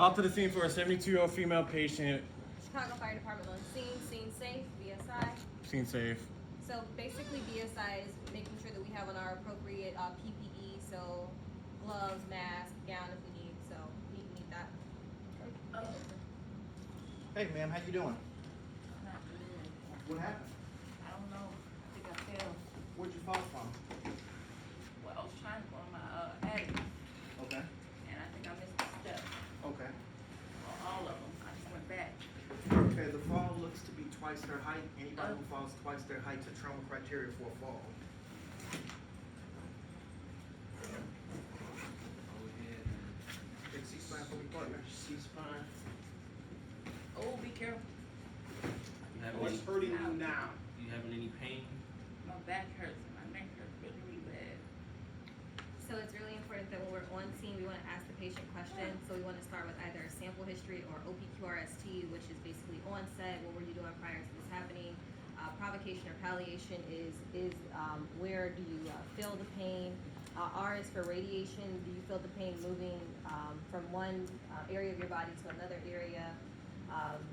Call to the scene for a 72-year-old female patient. Chicago Fire Department on scene safe, BSI. Scene safe. So basically BSI is making sure that we have on our appropriate PPE, so gloves, mask, gown if we need, so we need that. Hey ma'am, how you doing? Not good. What happened? I don't know. I think I fell. Where'd you fall from? Well, I was trying to go on my attic, Okay. and I think I missed a step. Okay. On all of them. I just went back. Okay, the fall looks to be twice their height. Anybody who falls twice their height's a trauma criteria for a fall. Go ahead and Take C-spine for me, partner. C-spine. Oh, be careful. You having What's any, hurting you now? you having any pain? My back hurts and my neck hurts really, really bad. So it's really important that when we're on scene, we want to ask the patient questions. So we want to start with either a sample history or OPQRST, which is basically onset. What were you doing prior to this happening? Provocation or palliation is where do you feel the pain? R is for radiation. Do you feel the pain moving from one area of your body to another area?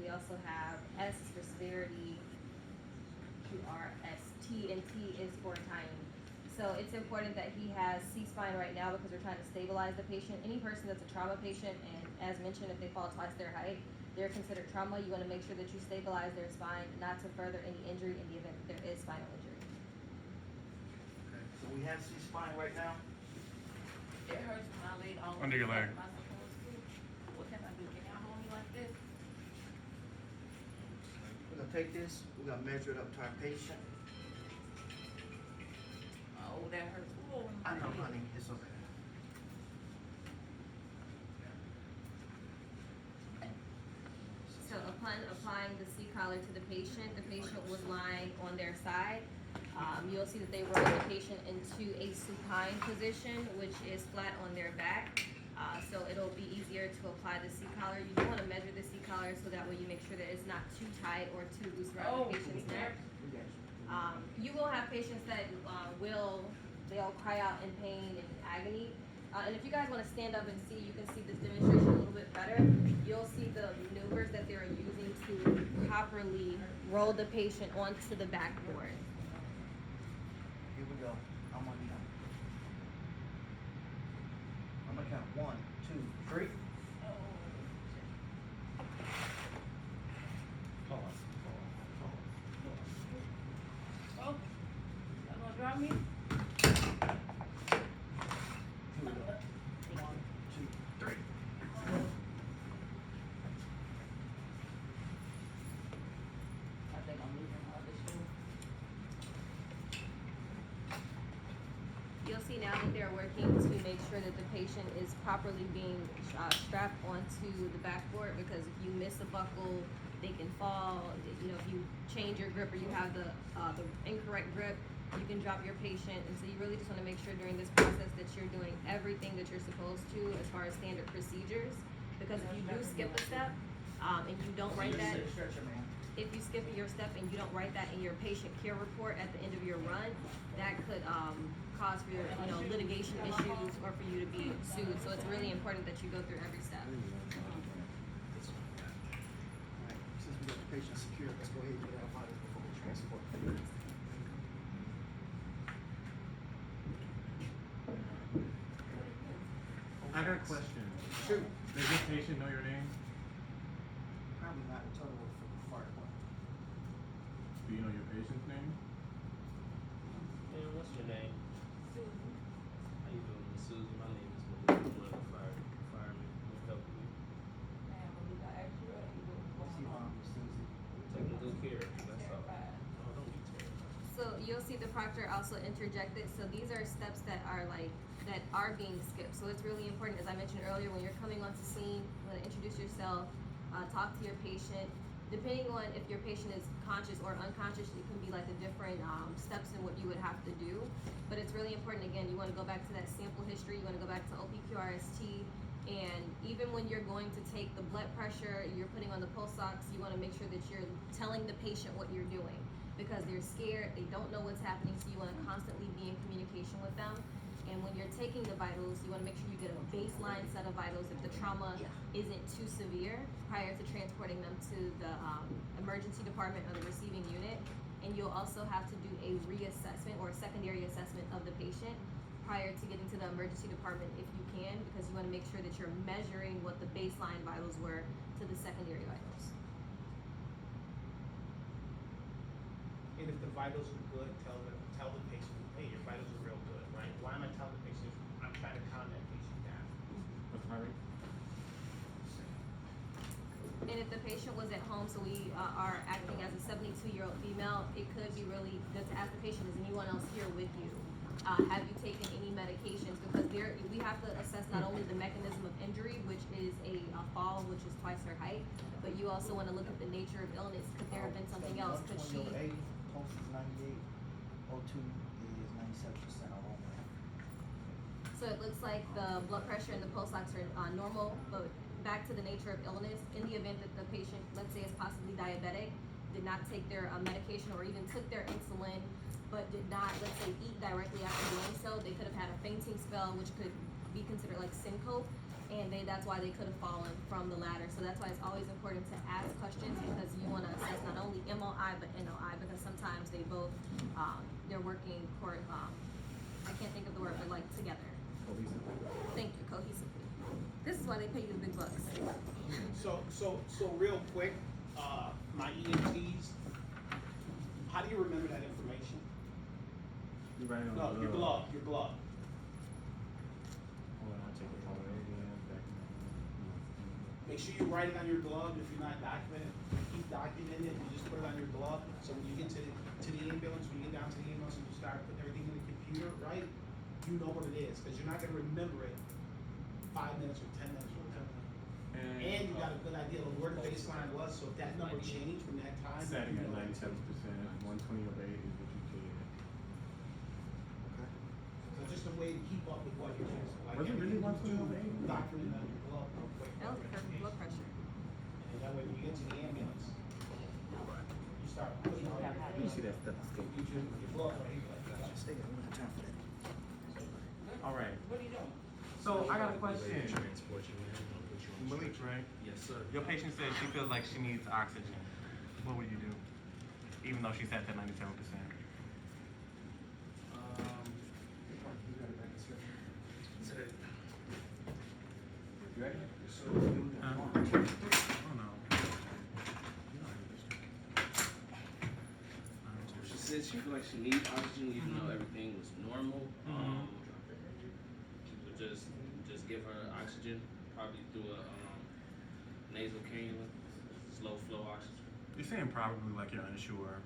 We also have S is for severity, QRST, and T is for timing. So it's important that he has C-spine right now because we're trying to stabilize the patient. Any person that's a trauma patient, and as mentioned, if they fall twice their height, they're considered trauma. You want to make sure that you stabilize their spine, not to further any injury in the event that there is spinal injury. Okay. So we have C-spine right now. It hurts when I lay all Under your leg. Am I supposed to? What can I do? Can y'all hold me like this? We're gonna take this, we're gonna measure it up to our patient. Oh, that hurts. Oh, I know, my head. honey, it's okay. So upon applying the C-collar to the patient was lying on their side. You'll see that they roll the patient into a supine position, which is flat on their back. So it'll be easier to apply the C-collar. You do want to measure the C-collar so that way you make sure that it's not too tight or too loose around the patient's neck. We got you. You will have patients that they'll cry out in pain and agony. And if you guys want to stand up and see, you can see this demonstration a little bit better. You'll see the maneuvers that they're using to properly roll the patient onto the backboard. Here we go. I'm on you. I'm gonna count 1, 2, 3. Pause. Oh, y'all gonna drop me? Here we go. 1, 2, 3. I think I'm losing my other shoe. You'll see now that they're working to make sure that the patient is properly being strapped onto the backboard, because if you miss a buckle, they can fall. You know, if you change your grip or you have the incorrect grip, you can drop your patient. And so you really just want to make sure during this process that you're doing everything that you're supposed to as far as standard procedures. Because if you do skip a step and you don't write that, Stretcher, man. if you skip your step and you don't write that in your patient care report at the end of your run, that could cause for litigation issues or for you to be sued. So it's really important that you go through every step. All right. Since we got the patient secure, let's go ahead and get our bodies before we transport. I got a question. Shoot. Does this patient know your name? Probably not a total for the fire department. Do you know your patient's name? Man, what's your name? Susan. How you doing, Miss Susan? My name is Malik. I'm a fireman. Can you help me? Man, Malik, I asked you earlier what's See, going on. Susie. We're taking good care of you. That's all. Oh, don't be terrified. So you'll see the proctor also interjected. So these are steps that are being skipped. So it's really important, as I mentioned earlier, when you're coming onto scene, you want to introduce yourself, talk to your patient. Depending on if your patient is conscious or unconscious, it can be like the different steps in what you would have to do. But it's really important, again, you want to go back to that sample history, you want to go back to OPQRST, and even when you're going to take the blood pressure, you're putting on the pulse ox, you want to make sure that you're telling the patient what you're doing, because they're scared, they don't know what's happening, so you want to constantly be in communication with them. And when you're taking the vitals, you want to make sure you get a baseline set of vitals if the trauma isn't too severe prior to transporting them to the emergency department or the receiving unit. And you'll also have to do a reassessment or a secondary assessment of the patient prior to getting to the emergency department if you can, because you want to make sure that you're measuring what the baseline vitals were to the secondary vitals. And if the vitals are good, tell the patient, hey, your vitals are real good, right? Why am I telling the patient? I'm trying to calm that patient down. What's the heart rate? And if the patient was at home, so we are acting as a 72-year-old female, it could be really good to ask the patient, is anyone else here with you? Have you taken any medications? Because we have to assess not only the mechanism of injury, which is a fall, which is twice her height, but you also want to look at the nature of illness. Could there have been something else? Could she? 120/80, pulse is 98, O2 is 97% of all men. So it looks like the blood pressure and the pulse ox are normal, but back to the nature of illness, in the event that the patient, let's say, is possibly diabetic, did not take their medication or even took their insulin, but did not, let's say, eat directly after doing so, they could have had a fainting spell, which could be considered like syncope, and that's why they could have fallen from the ladder. So that's why it's always important to ask questions, because you want to assess not only MOI but NOI, because sometimes they both, they're working for, I can't think of the word, but like together. Thank you, cohesively. This is why they pay you the big bucks. So real quick, my EMTs, how do you remember that information? You write it on No, the your glove. Hold on, I'll take it all the way again. Make sure you write it on your glove if you're not documenting. Keep documenting it. You just put it on your glove. So when you get to the ambulance, when you get down to the ambulance and you start putting everything in the computer, right? You know what it is, because you're not gonna remember it 5 minutes or 10 minutes or whatever. And you got a good idea of where the baseline was. So if that number changed from that time, Setting you at know 97%, 120/8 is what you did. Okay. So just a way to keep up with what you're doing. Like Was it really everything you 120/8? do, document on your glove real quick. That was for blood pressure. And that way when you get to the ambulance, you start putting all your, Let me see that stethoscope. you your glove right here like that. Stay there, we don't have time for that. All right. What are you doing? So I got a question. Transport you in, I'll put you on Malik, stretcher. right? Yes, sir. Your patient says she feels like she needs oxygen. What would you do? Even though she's at that 97%. You ready? Huh? Oh no. She said she feel like she needs oxygen, even though everything was normal. She would just give her oxygen, probably through a nasal cannula, slow flow oxygen. You're saying probably like you're unsure.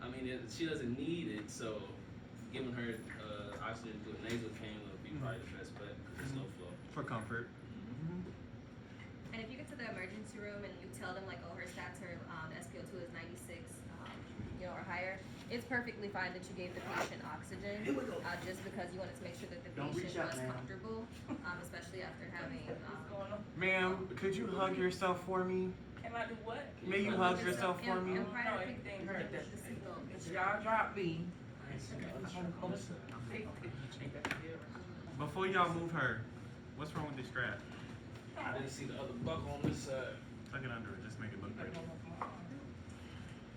I mean, she doesn't need it, so giving her oxygen through a nasal cannula would be probably the best bet because it's slow flow. For comfort. And if you get to the emergency room and you tell them like, oh, her stats, her SpO2 is 96, or higher, it's perfectly fine that you gave the patient oxygen, just because you wanted to make sure that the Don't patient reach out, was ma'am. comfortable, especially after having. Ma'am, could you hug yourself for me? Can I do what? May you hug yourself for me? And prior No, to everything picking hurt. the seatbelt. Y'all drop me. Before y'all move her, what's wrong with this strap? I didn't see the other buckle on this side. Tuck it under it, just make it look pretty.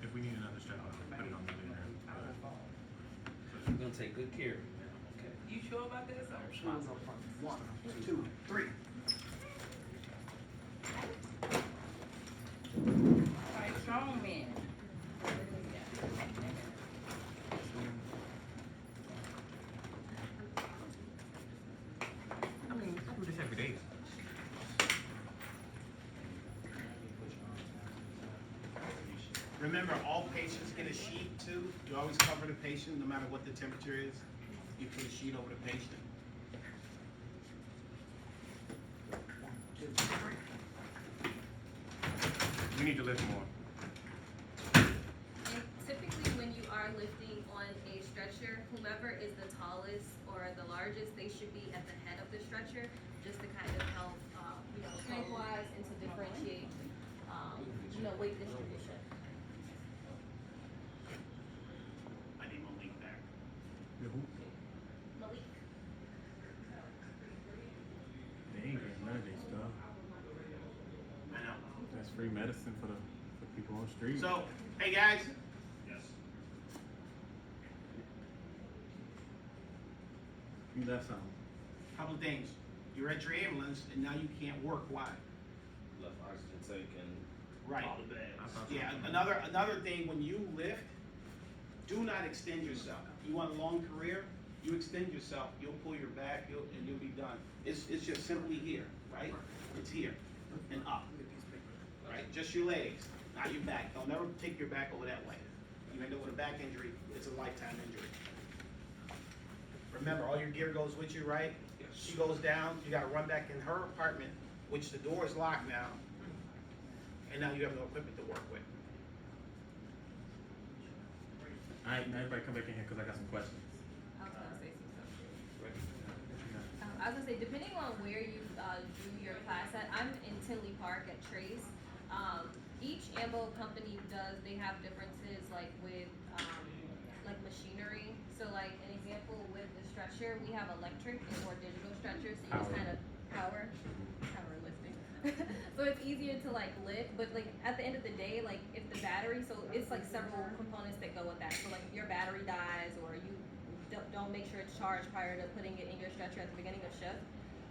If we need another strap, I'll put it on the later. You're gonna take good care of me, man. Okay. You sure about this? I'm Shoes responsible. up front. 1, 2, 3. Like strong men. I mean, I do this every day. Remember, all patients get a sheet too. You always cover the patient, no matter what the temperature is. You put a sheet over the patient. 1, 2, 3. We need to lift more. And typically, when you are lifting on a stretcher, whomever is the tallest or the largest, they should be at the head of the stretcher, just to kind of help, strength-wise and to differentiate, weight distribution. I need Malik back. Malik. free medicine for people on the street. So, hey guys, You left something. couple of things. You're at your ambulance and now you can't work. Why? Left oxygen tank and Right. all the bags. Yeah, another thing, when you lift, do not extend yourself. You want a long career, you extend yourself, you'll pull your back, and you'll be done. It's just simply here, right? It's here and up, right? Just your legs, not your back. Don't never take your back over that way. You end up with a back injury, it's a lifetime injury. Remember, all your gear goes with you, right? She goes down, you gotta run back in her apartment, which the door is locked now, and now you have no equipment to work with. Alright, now everybody come back in here because I got some questions. I was gonna say some stuff too. I was gonna say, depending on where you do your class at, I'm in Tinley Park at Trace. Each ambo company they have differences like with like machinery. So like an example with the stretcher, we have electric and more digital stretchers, so you just kind of power lifting. So it's easier to like lift, but like at the end of the day, like if the battery, so it's like several components that go with that. So like if your battery dies or you don't make sure it's charged prior to putting it in your stretcher at the beginning of shift,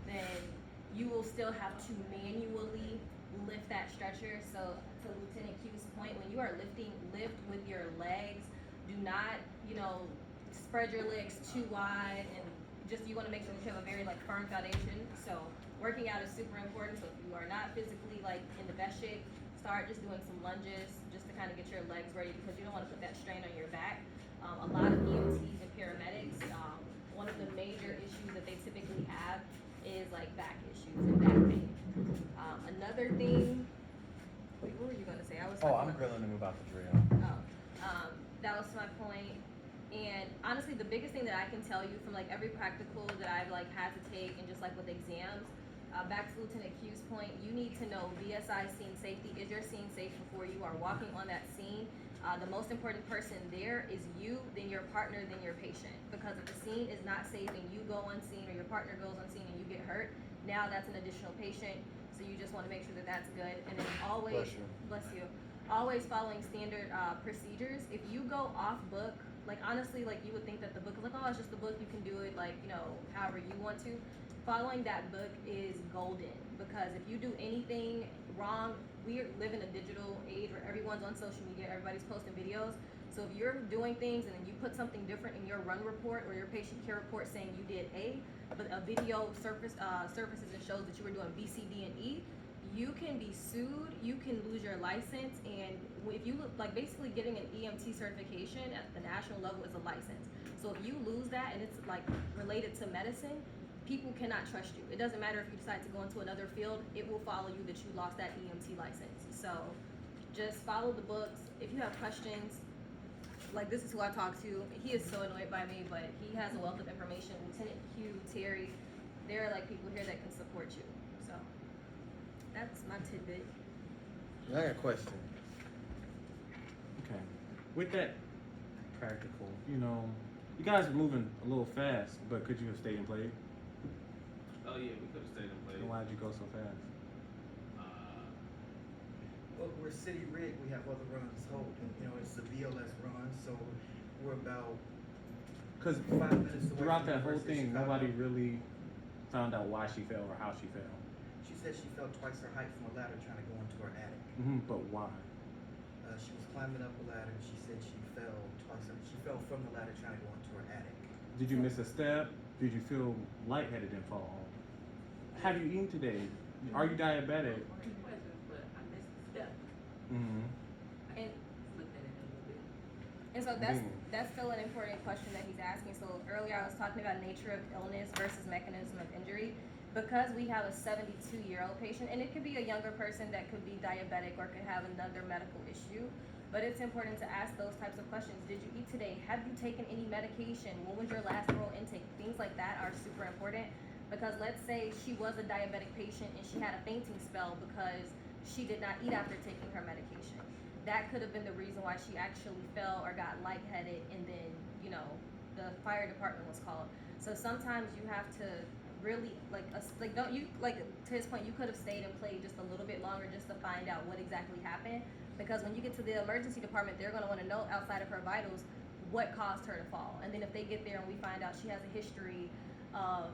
then you will still have to manually lift that stretcher. So to Lieutenant Q's point, when you are lifting, lift with your legs. Do not, spread your legs too wide, and just you want to make sure that you have a very like firm foundation. So working out is super important. So if you are not physically like in the best shape, start just doing some lunges just to kind of get your legs ready, because you don't want to put that strain on your back. A lot of EMTs and paramedics, one of the major issues that they typically have is like back issues and back pain. Another thing, wait, what were you gonna say? I was. I'm grilling them about the drill. That was my point. And honestly, the biggest thing that I can tell you from like every practical that I've like had to take, and just like with exams, back to Lieutenant Q's point, you need to know VSI scene safety. Is your scene safe before you are walking on that scene? The most important person there is you, then your partner, then your patient. Because if the scene is not safe and you go on scene or your partner goes on scene and you get hurt, now that's an additional patient. So you just want to make sure that that's good. And then always, bless you, always following standard procedures. If you go off book, like honestly, like you would think that the book is like, oh, it's just the book, you can do it like, however you want to. Following that book is golden, because if you do anything wrong, we live in a digital age where everyone's on social media, everybody's posting videos. So if you're doing things and then you put something different in your run report or your patient care report saying you did A, but a video surfaces and shows that you were doing B, C, D, and E, you can be sued, you can lose your license, and if you look, like basically getting an EMT certification at the national level is a license. So if you lose that and it's like related to medicine, people cannot trust you. It doesn't matter if you decide to go into another field, it will follow you that you lost that EMT license. So just follow the books. If you have questions, like this is who I talk to. He is so annoyed by me, but he has a wealth of information. Lieutenant Q, Terry, there are like people here that can support you. So that's my tidbit. I got a question. Okay. With that practical, you guys are moving a little fast, but could you have stayed and played? Oh yeah, we could have stayed and played. Then why'd you go so fast? Well, we're city rig, we have other runs, so, it's the BLS run, so we're about Because 5 minutes away throughout from that whole University of thing, Chicago. nobody really found out why she fell or how she fell. She said she fell twice her height from a ladder trying to go into her attic. But why? She was climbing up a ladder, she said she fell twice, she fell from the ladder trying to go into her attic. Did you miss a step? Did you feel lightheaded and fall? Have you eaten today? Are you diabetic? But I missed the step. Mm-hmm. And Looked at it a little bit. And so that's still an important question that he's asking. So earlier I was talking about nature of illness versus mechanism of injury. Because we have a 72-year-old patient, and it could be a younger person that could be diabetic or could have another medical issue, but it's important to ask those types of questions. Did you eat today? Have you taken any medication? What was your last oral intake? Things like that are super important, because let's say she was a diabetic patient and she had a fainting spell because she did not eat after taking her medication. That could have been the reason why she actually fell or got lightheaded, and then, the fire department was called. So sometimes you have to really don't you like to his point, you could have stayed and played just a little bit longer just to find out what exactly happened, because when you get to the emergency department, they're going to want to know outside of her vitals what caused her to fall. And then if they get there and we find out she has a history of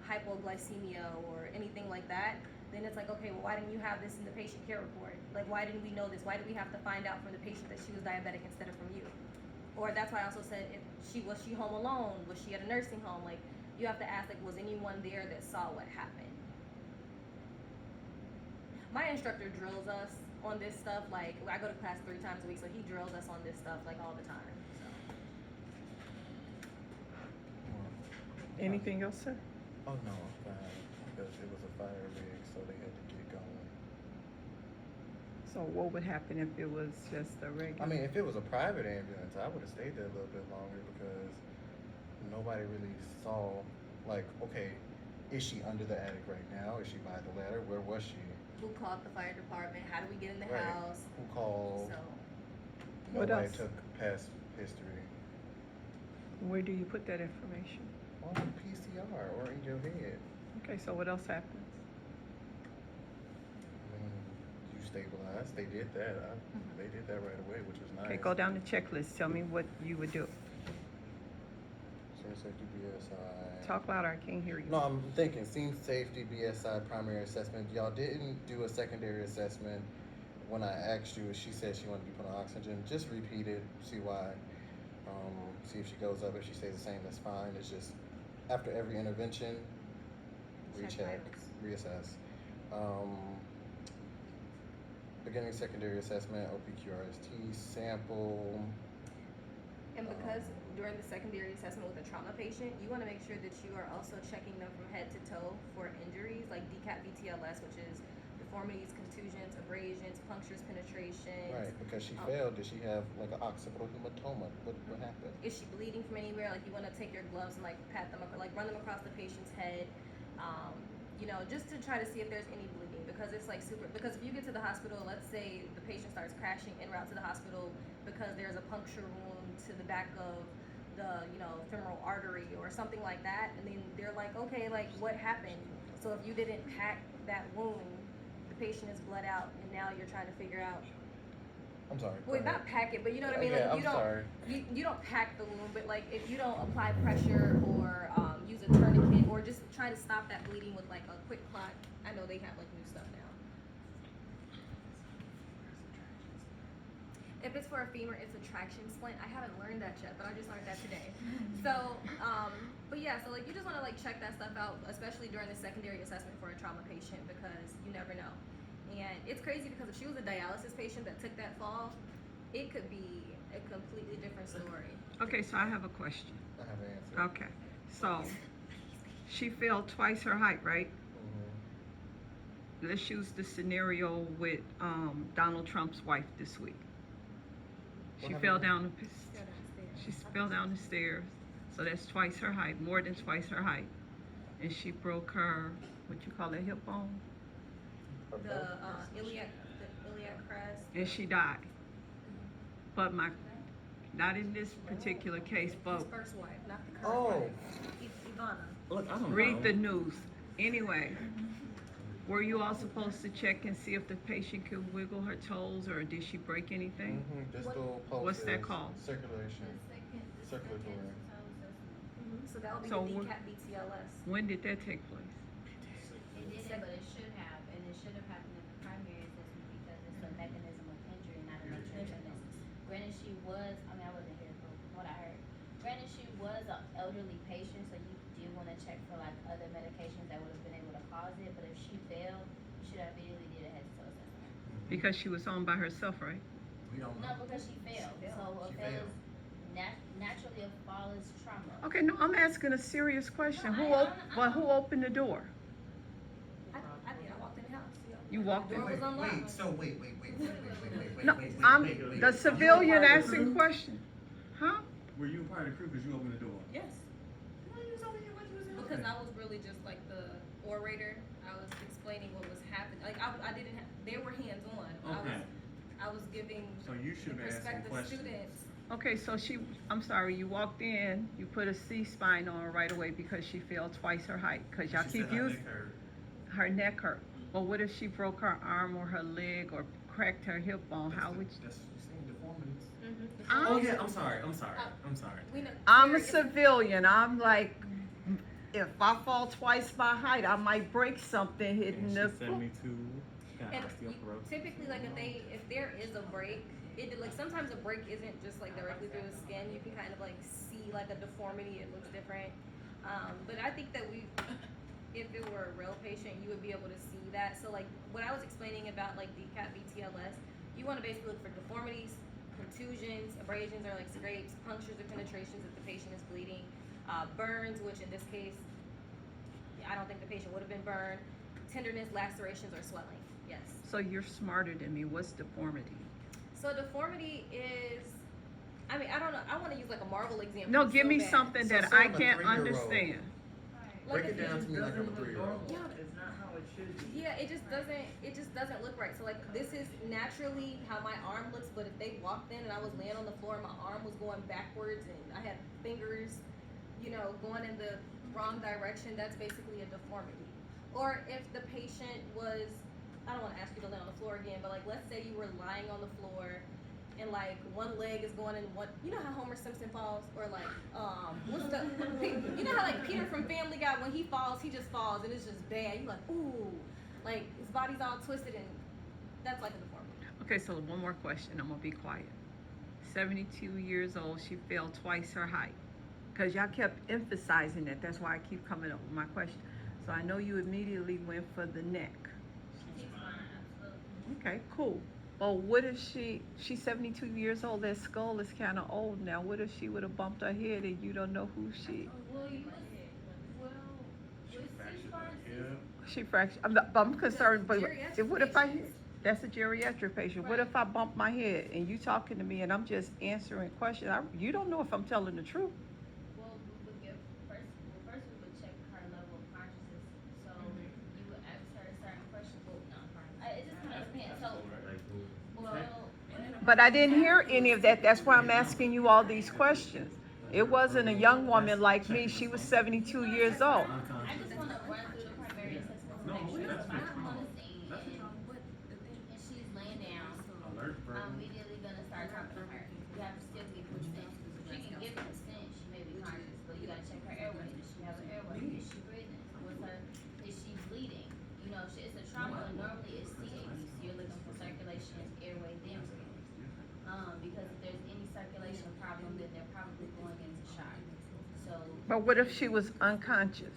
hypoglycemia or anything like that, then it's like, okay, well, why didn't you have this in the patient care report? Like, why didn't we know this? Why did we have to find out from the patient that she was diabetic instead of from you? Or that's why I also said, if was she home alone? Was she at a nursing home? Like, you have to ask, like, was anyone there that saw what happened? My instructor drills us on this stuff. Like, I go to class 3 times a week, so he drills us on this stuff like all the time. So. Anything else, sir? Oh no, I'm fine. Because it was a fire rig, so they had to get going. So what would happen if it was just a regular? I mean, if it was a private ambulance, I would have stayed there a little bit longer because nobody really saw, like, okay, is she under the attic right now? Is she by the ladder? Where was she? Who called the fire department? How do we get in the Right. house? Who called? So, What Nobody else? took past history. Where do you put that information? On PCR or in your head. Okay, so what else happens? You stabilized. They did that. They did that right away, which was nice. Okay, go down the checklist. Tell me what you would do. Scene safety, BSI. Talk louder, I can't hear you. No, I'm thinking scene safety, BSI, primary assessment. Y'all didn't do a secondary assessment. When I asked you, she said she wanted to be put on oxygen. Just repeat it, see why. See if she goes up. If she stays the same, that's fine. It's just after every intervention, recheck, reassess. Beginning secondary assessment, OPQRST, sample. and because during the secondary assessment with a trauma patient, you want to make sure that you are also checking them from head to toe for injuries like DCAT VTLS, which is deformities, contusions, abrasions, punctures, penetrations. Right, because she failed. Did she have like an occipital hematoma? What happened? Is she bleeding from anywhere? Like, you want to take your gloves and like pat them up, or like run them across the patient's head, just to try to see if there's any bleeding, because it's like because if you get to the hospital, let's say the patient starts crashing en route to the hospital because there's a puncture wound to the back of the femoral artery or something like that, and then they're like, okay, like, what happened? So if you didn't pack that wound, the patient is bled out, and now you're trying to figure out. I'm sorry. Well, not pack it, but you know what I mean. Yeah, Like, sorry. you don't pack the wound, but like if you don't apply pressure or use a tourniquet or just try to stop that bleeding with like a quick clot. I know they have like new stuff now. If it's for a femur, it's a traction splint. I haven't learned that yet, but I just learned that today. So, but yeah, so like you just want to like check that stuff out, especially during the secondary assessment for a trauma patient, because you never know. And it's crazy because if she was a dialysis patient that took that fall, it could be a completely different story. Okay, so I have a question. I have an answer. Okay, so she fell twice her height, right? Let's use the scenario with Donald Trump's wife this week. She fell down the stairs, so that's twice her height, more than twice her height, and she broke her, what you call that, hip bone, The iliac crest. and she died. But not in this particular case, but His first wife, not the current wife. Ivana. Look, I don't read know. the news. Anyway, were you all supposed to check and see if the patient could wiggle her toes, or did she break anything? Distal pulses. What's that called? Circulation. Circulatory. So that would be So the we're- DCAT VTLS. When did that take place? It didn't, but it should have, and it should have happened at the primary assessment because it's a mechanism of injury, not a mechanism. Granted, she was, I wasn't here for what I heard. Granted, she was an elderly patient, so you do want to check for like other medications that would have been able to cause it, but if she failed, you should have immediately did a head to toe assessment. Because she was home by herself, right? We don't No, because she failed. So a She fail failed. is naturally a fall is trauma. Okay, no, I'm asking a serious question. No, Who opened the door? I did. I walked in the house. You walked in. Door was unlocked. Wait. No, I'm the civilian asking question. Huh? Were you part of the crew because you opened the door? Yes. Because I was really just like the orator. I was explaining what was happening. Like I didn't have. They were hands on. Okay. I was giving So you should the have asked some prospective questions. students Okay, so I'm sorry, you walked in, you put a C-spine on her right away because she fell twice her height. Because y'all She keep said her using neck hurt. her neck hurt. Well, what if she broke her arm or her leg or cracked her hip bone? How would you? That's what you're saying, deformities. Mm-hmm. Oh yeah, I'm sorry. I'm sorry. We know. I'm a Sarah, civilian. I'm like, if I fall twice my height, I might break something hitting And the she's floor. 72. Got And osteoporosis. typically, like if there is a break, like sometimes a break isn't just like directly through the skin. You can kind of like see like a deformity. It looks different. But I think that if it were a real patient, you would be able to see that. So like what I was explaining about like DCAT BTLS, you want to basically look for deformities, contusions, abrasions or like scrapes, punctures or penetrations if the patient is bleeding, burns, which in this case, I don't think the patient would have been burned, tenderness, lacerations or swelling. Yes. So you're smarter than me. What's deformity? So deformity is, I mean, I don't know. I want to use like a Marvel example. No, give so me bad. something So that say I I'm a can't 3-year-old. understand. Break Like it down to me like I'm a Doesn't look 3-year-old. normal. It's not how it should be. Yeah, it just doesn't look right. So like this is naturally how my arm looks, but if they walked in and I was laying on the floor and my arm was going backwards and I had fingers, going in the wrong direction, that's basically a deformity. Or if the patient was, I don't want to ask you to lay on the floor again, but like let's say you were lying on the floor and like one leg is going in one, you know how Homer Simpson falls? Or like, what's the, you know how like Peter from Family Guy, when he falls, he just falls and it's just bad. You're like, ooh, like his body's all twisted and that's like a deformity. Okay, so one more question. I'm gonna be quiet. 72 years old. She fell twice her height. Because y'all kept emphasizing that. That's why I keep coming up with my question. So I know you immediately went for the neck. Okay, cool. Well, what if she's 72 years old, that skull is kind of old now. What if she would have bumped her head and you don't know who she? She fractured her hip. She fractured. I'm concerned, but Geriatric what if I patients. that's a geriatric patient. What if I bump my head and you talking to me and I'm just answering questions? You don't know if I'm telling the truth. Well, we would give first we would check her level of consciousness. So you would ask her certain questions. Well, no, it just kind of depends. So, well, But I didn't hear any of that. That's why I'm asking you all these questions. It wasn't a young woman like me. She was 72 years old. I just want to run through the primary assessment to make sure if I come on the scene and she's laying down, Alert, bro. I'm immediately gonna start talking to her. You have to still give consent. She can give consent. She may be conscious, but you gotta check her airway. Does she have an airway? Is she breathing? Is she bleeding? It's a trauma. Normally it's CABC. You're looking for circulation, airway, then breathing. Because if there's any circulation problem, then they're probably going into shock. So. But what if she was unconscious?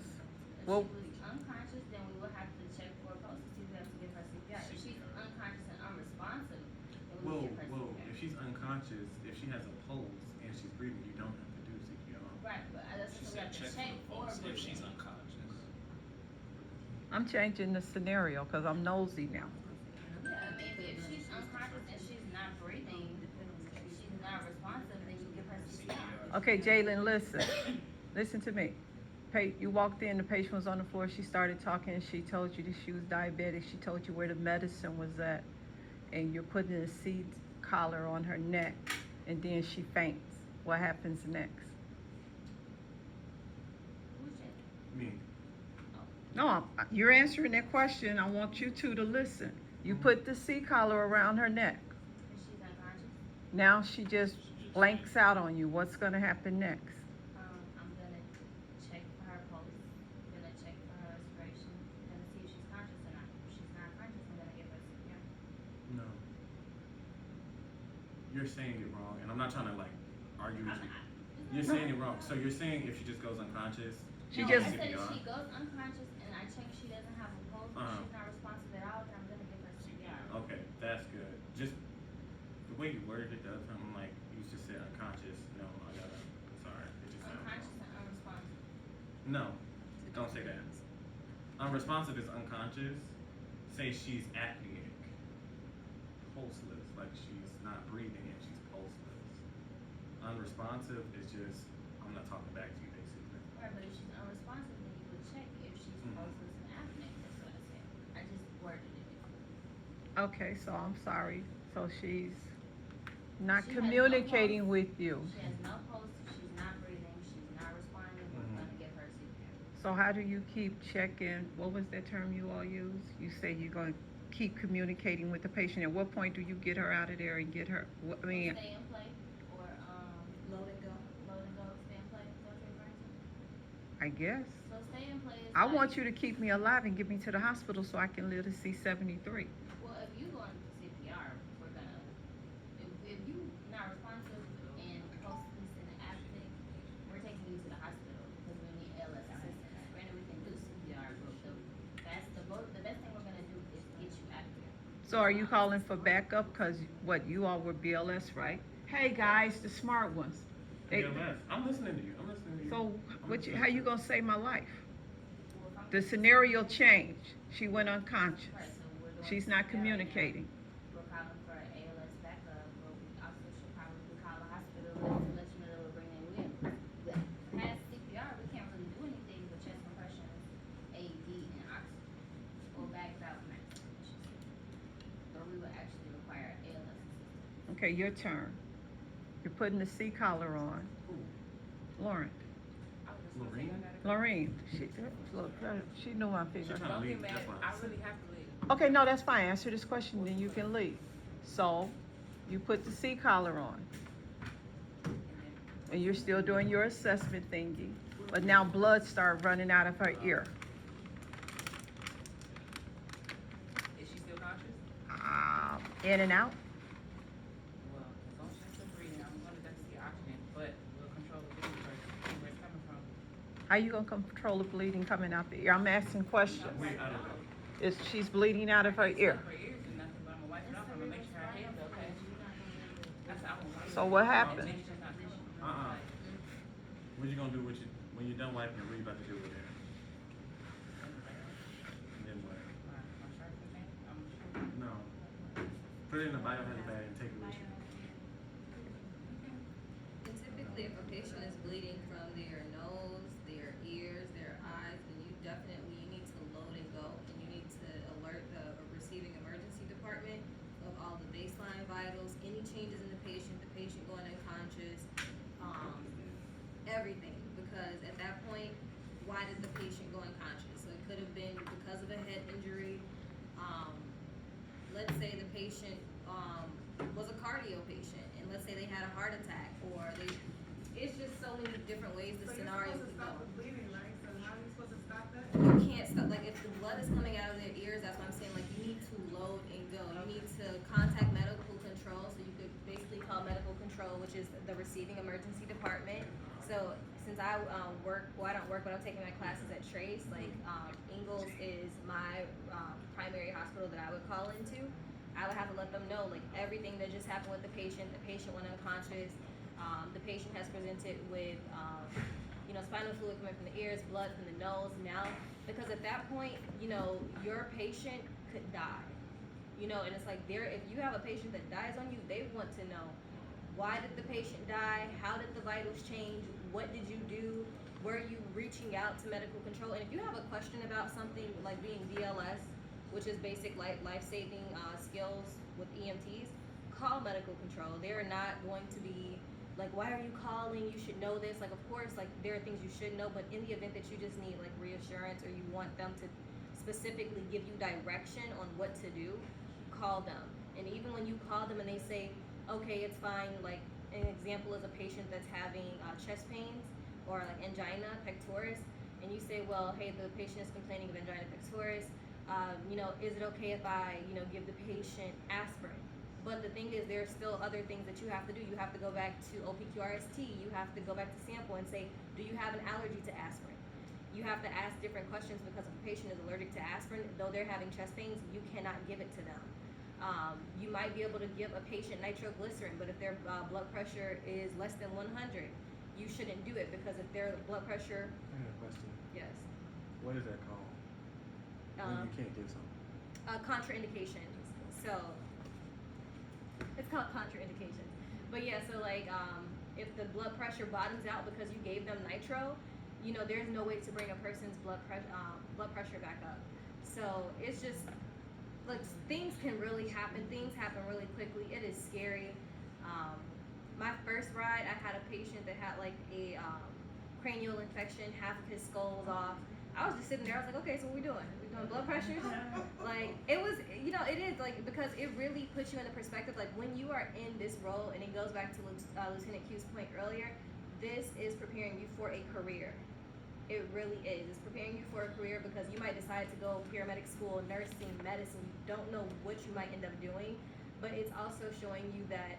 If Well, she was unconscious, then we will have to check for a pulse to see if we have to give her CPR. If she's unconscious and unresponsive, then we Whoa, give her whoa. CPR. If she's unconscious, if she has a pulse and she's breathing, you don't have to do CPR. Right, but that's She what we said have to check check for for pulse if breathing. she's unconscious. I'm changing the scenario because I'm nosy now. Yeah, I mean, if she's unconscious and she's not breathing, she's not responsive, then you give her CPR. Okay, Jalen, listen. Listen to me. You walked in, the patient was on the floor, she started talking, she told you that she was diabetic, she told you where the medicine was at, and you're putting a seat collar on her neck, and then she faints. What happens next? Who's that? Me. No, you're answering that question. I want you two to listen. You put the C collar around her neck. If she's unconscious, Now she just blanks out on you. What's gonna happen next? I'm gonna check for her pulse, gonna check for her respiration, gonna see if she's conscious or not. If she's not conscious, I'm gonna give her CPR. No. You're saying it wrong, and I'm not trying to like argue with you. You're saying it wrong. So you're saying if she just goes unconscious, She No, just- I said if she goes unconscious and I check she doesn't have a pulse, Uh-huh. she's not responsive at all, then I'm gonna give her CPR. okay, that's good. Just the way you worded it does. I'm like, you just said unconscious. No, I gotta. Sorry, it just sounds Unconscious wrong. and unresponsive. No, don't say that. Unresponsive is unconscious. Say she's apneic, pulseless, like she's not breathing and she's pulseless. Unresponsive is just I'm not talking back to you basically. Right, but if she's unresponsive, then you would check if she's pulseless and apneic. That's what I said. I just worded it differently. Okay, so I'm sorry. So she's Not She has no communicating pulse. with you. She has no pulse, she's not breathing, she's not responding, we're Mhm. gonna give her CPR. So how do you keep checking? What was that term you all use? You say you're going to keep communicating with the patient. At what point do you get her out of there and get her? I mean, Stay in play, or, Load and go. load and go, stay in play, is that what you're referring to? I guess. So stay in play is I like, want you to keep me alive and get me to the hospital so I can live to see 73. well, if you go into CPR, we're gonna, if you not responsive and pulseless and apneic, we're taking you to the hospital because we need ALS assistance. Granted, we can do CPR, but the best thing we're gonna do is get you out of here. So are you calling for backup? Because what, you all were BLS, right? Hey guys, the smart ones. They- BLS. I'm listening to you. I'm listening to you. So I'm what? listening How to you gonna save my life? Well, if I'm- The scenario changed. She went unconscious. Right, so we're doing She's not CPR right now. communicating. We're calling for an ALS backup, but we also should probably call the hospital and let you know that we're bringing you in. Past CPR, we can't really do anything with chest compressions, AED, and oxygen, or bags out max. Or we would actually require ALS assistance. Okay, your turn. You're putting the C collar on. Who? Lauren. Lorene? Lorene. Look, she knew I'm She's figuring. trying to leave. That's why. I really have to leave. Okay, no, that's fine. Answer this question, then you can leave. So, you put the C collar on. And you're still doing your assessment thingy. But now blood started running out of her ear. Is she still conscious? In and out. Well, as long as she's still breathing, I'm gonna have to see oxygen, but we'll control the bleeding first, see where it's coming from. How you gonna control the bleeding coming out the ear? I'm asking questions. We, I don't know. She's bleeding out of her ear. Her ears and nothing, but I'm gonna wipe it off, I'm gonna make sure her head's okay. That's how I'm gonna. So what happened? Make sure it's not pushing. What you gonna do with when you're done wiping it? What you about to do with it? And then what? My shirt and thing, I'm sure. No. Put it in a biohazard bag and take it with you. And typically, if a patient is bleeding from their nose, their ears, their eyes, then you need to load and go, and you need to alert the receiving emergency department of all the baseline vitals, any changes in the patient going unconscious, everything. Because at that point, why did the patient go unconscious? So it could have been because of a head injury. Let's say the patient was a cardio patient, and let's say they had a heart attack, or it's just so many different ways the scenario could go. bleeding, right? So how are you supposed to stop that? You can't stop, like if the blood is coming out of their ears, that's what I'm saying, like you need to load and go. You need to contact medical control, so you could basically call medical control, which is the receiving emergency department. So since I I don't work, but I'm taking my classes at Trace, like Ingalls is my primary hospital that I would call into. I would have to let them know like everything that just happened with the patient went unconscious, the patient has presented with spinal fluid coming from the ears, blood from the nose, mouth, because at that point, your patient could die. And it's like if you have a patient that dies on you, they want to know, why did the patient die? How did the vitals change? What did you do? Were you reaching out to medical control? And if you have a question about something like being BLS, which is basic life-saving skills with EMTs, call medical control. They're not going to be like, why are you calling? You should know this. Like, of course, like there are things you should know, but in the event that you just need like reassurance, or you want them to specifically give you direction on what to do, call them. And even when you call them and they say, okay, it's fine, like an example is a patient that's having chest pains or like angina pectoris, and you say, well, hey, the patient is complaining of angina pectoris, is it okay if I, give the patient aspirin? But the thing is, there are still other things that you have to do. You have to go back to OPQRST, you have to go back to sample and say, do you have an allergy to aspirin? You have to ask different questions, because if a patient is allergic to aspirin, though they're having chest pains, you cannot give it to them. You might be able to give a patient nitroglycerin, but if their blood pressure is less than 100, you shouldn't do it, because if their blood pressure, I have a question. yes, What is that called? When you can't give something? contraindications. So it's called contraindications. But yeah, so like if the blood pressure bottoms out because you gave them nitro, there's no way to bring a person's blood pressure back up. So it's just like things can really happen. Things happen really quickly. It is scary. My first ride, I had a patient that had like a cranial infection, half of his skull was off. I was just sitting there, I was like, okay, so what we doing? We doing blood pressures? Like, it was, you know, it is like, because it really puts you in the perspective, like when you are in this role, and it goes back to Lieutenant Q's point earlier, this is preparing you for a career. It really is. It's preparing you for a career because you might decide to go paramedic school, nursing, medicine. You don't know what you might end up doing, but it's also showing you that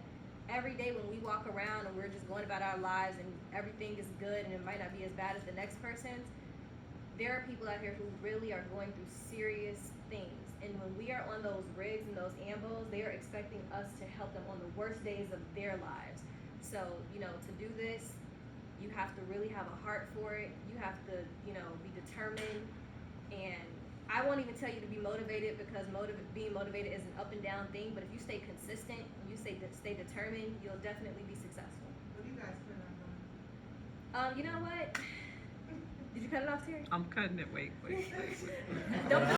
every day when we walk around and we're just going about our lives and everything is good and it might not be as bad as the next person's, there are people out here who really are going through serious things. And when we are on those rigs and those ambos, they are expecting us to help them on the worst days of their lives. So, you know, to do this, you have to really have a heart for it. You have to, you know, be determined. And I won't even tell you to be motivated because being motivated is an up and down thing. But if you stay consistent, you stay determined, you'll definitely be successful. What do you guys plan on doing? You know what? Did you cut it off, Terry? I'm cutting it. Wait. Don't